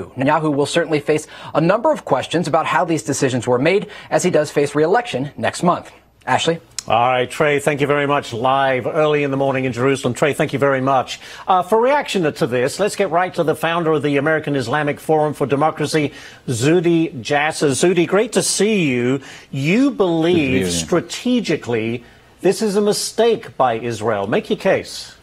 Netanyahu will certainly face a number of questions about how these decisions were made as he does face re-election next month. Ashley? All right, Trey, thank you very much. Live early in the morning in Jerusalem. Trey, thank you very much. For reaction to this, let's get right to the founder of the American Islamic Forum for Democracy, Zuhdi Jasser. Zuhdi, great to see you. You believe strategically this is a mistake by Israel. Make your case.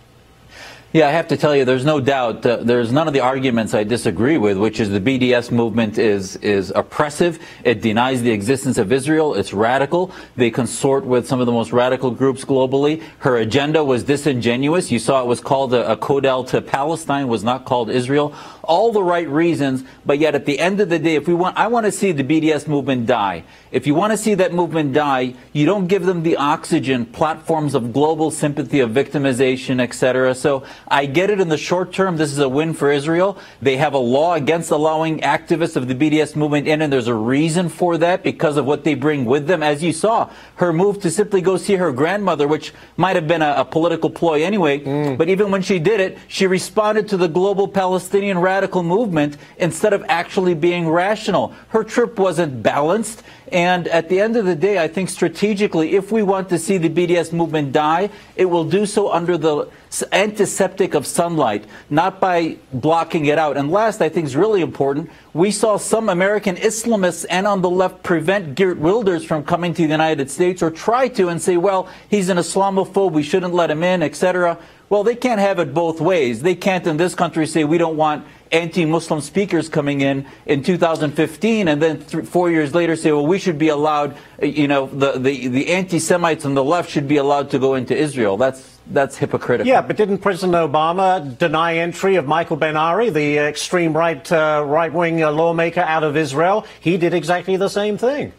Yeah, I have to tell you, there's no doubt, there's none of the arguments I disagree with, which is the BDS movement is oppressive. It denies the existence of Israel. It's radical. They consort with some of the most radical groups globally. Her agenda was disingenuous. You saw it was called a Codel to Palestine, was not called Israel. All the right reasons, but yet at the end of the day, I want to see the BDS movement die. If you want to see that movement die, you don't give them the oxygen, platforms of global sympathy, of victimization, etc. So I get it in the short term. This is a win for Israel. They have a law against allowing activists of the BDS movement in, and there's a reason for that because of what they bring with them. As you saw, her move to simply go see her grandmother, which might have been a political ploy anyway, but even when she did it, she responded to the global Palestinian radical movement instead of actually being rational. Her trip wasn't balanced. And at the end of the day, I think strategically, if we want to see the BDS movement die, it will do so under the antiseptic of sunlight, not by blocking it out. And last, I think is really important, we saw some American Islamists and on the left prevent Geert Wilders from coming to the United States, or try to, and say, well, he's an Islamophobe, we shouldn't let him in, etc. Well, they can't have it both ways. They can't in this country say we don't want anti-Muslim speakers coming in 2015, and then 4 years later say, well, we should be allowed, the anti-Semites on the left should be allowed to go into Israel. That's hypocritical. Yeah, but didn't President Obama deny entry of Michael Ben-Ari, the extreme right-wing lawmaker out of Israel? He did exactly the same thing.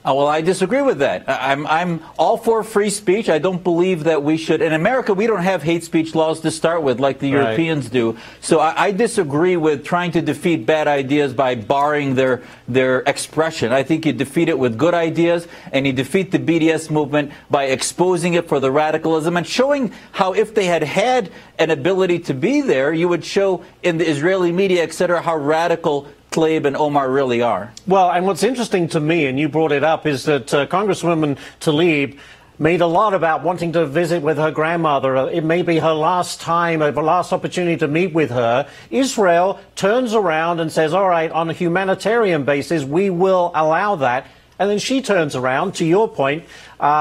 Well, I disagree with that. I'm all for free speech. I don't believe that we should. In America, we don't have hate speech laws to start with like the Europeans do. So I disagree with trying to defeat bad ideas by barring their expression. I think you defeat it with good ideas, and you defeat the BDS movement by exposing it for the radicalism and showing how if they had an ability to be there, you would show in the Israeli media, etc., how radical Tlaib and Omar really are. Well, and what's interesting to me, and you brought it up, is that Congresswoman Tlaib made a lot about wanting to visit with her grandmother. It may be her last time, her last opportunity to meet with her. Israel turns around and says, all right, on a humanitarian basis, we will allow that. And then she turns around, to your point,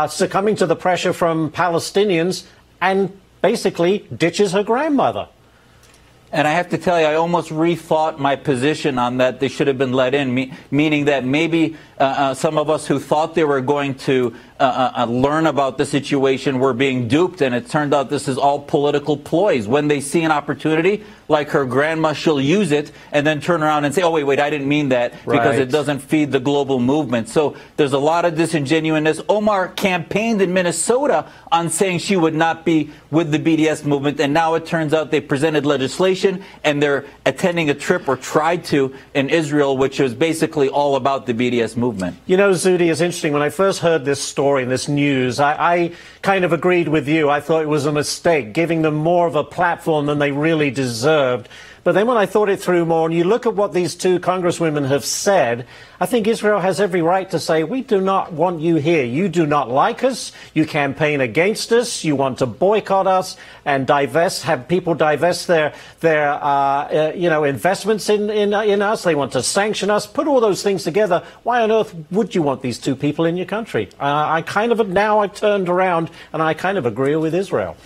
succumbing to the pressure from Palestinians and basically ditches her grandmother. And I have to tell you, I almost rethought my position on that they should have been let in, meaning that maybe some of us who thought they were going to learn about the situation were being duped, and it turned out this is all political ploys. When they see an opportunity, like her grandma, she'll use it and then turn around and say, oh, wait, I didn't mean that, because it doesn't feed the global movement. So there's a lot of disingenuousness. Omar campaigned in Minnesota on saying she would not be with the BDS movement, and now it turns out they presented legislation and they're attending a trip, or tried to, in Israel, which is basically all about the BDS movement. You know, Zuhdi, it's interesting. When I first heard this story and this news, I kind of agreed with you. I thought it was a mistake, giving them more of a platform than they really deserved. But then when I thought it through more, and you look at what these two congresswomen have said, I think Israel has every right to say, we do not want you here. You do not like us. You campaign against us. You want to boycott us and have people divest their investments in us. They want to sanction us. Put all those things together. Why on earth would you want these two people in your country? Now I've turned around and I kind of agree with Israel.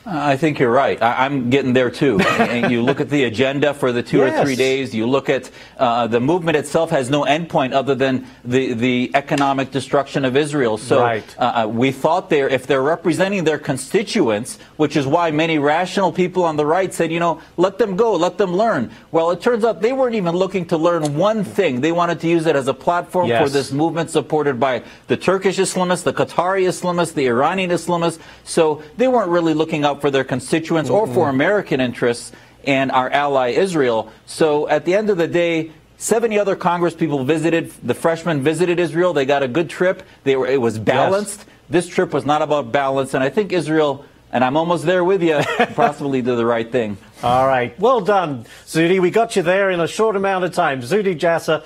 I think you're right. I'm getting there too. And you look at the agenda for the 2 or 3 days. You look at the movement itself has no endpoint other than the economic destruction of Israel. So we thought if they're representing their constituents, which is why many rational people on the right said, let them go, let them learn. Well, it turns out they weren't even looking to learn one thing. They wanted to use it as a platform for this movement supported by the Turkish Islamists, the Qatari Islamists, the Iranian Islamists. So they weren't really looking out for their constituents or for American interests and our ally Israel. So at the end of the day, 70 other Congress people visited, the freshmen visited Israel. They got a good trip. It was balanced. This trip was not about balance. And I think Israel, And I'm almost there with you, possibly do the right thing. All right. Well done, Zuhdi. We got you there in a short amount of time. Zuhdi Jasser,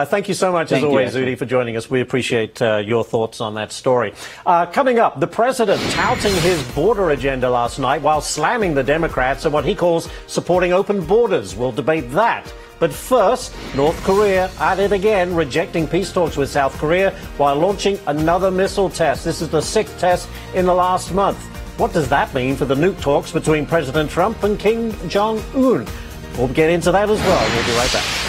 thank you so much, as always, Zuhdi, for joining us. We appreciate your thoughts on that story. Coming up, the president touting his border agenda last night while slamming the Democrats and what he calls supporting open borders. We'll debate that. But first, North Korea at it again, rejecting peace talks with South Korea while launching another missile test. This is the 6th test in the last month. What does that mean for the nuke talks between President Trump and Kim Jong-un? We'll get into that as well. We'll be right back.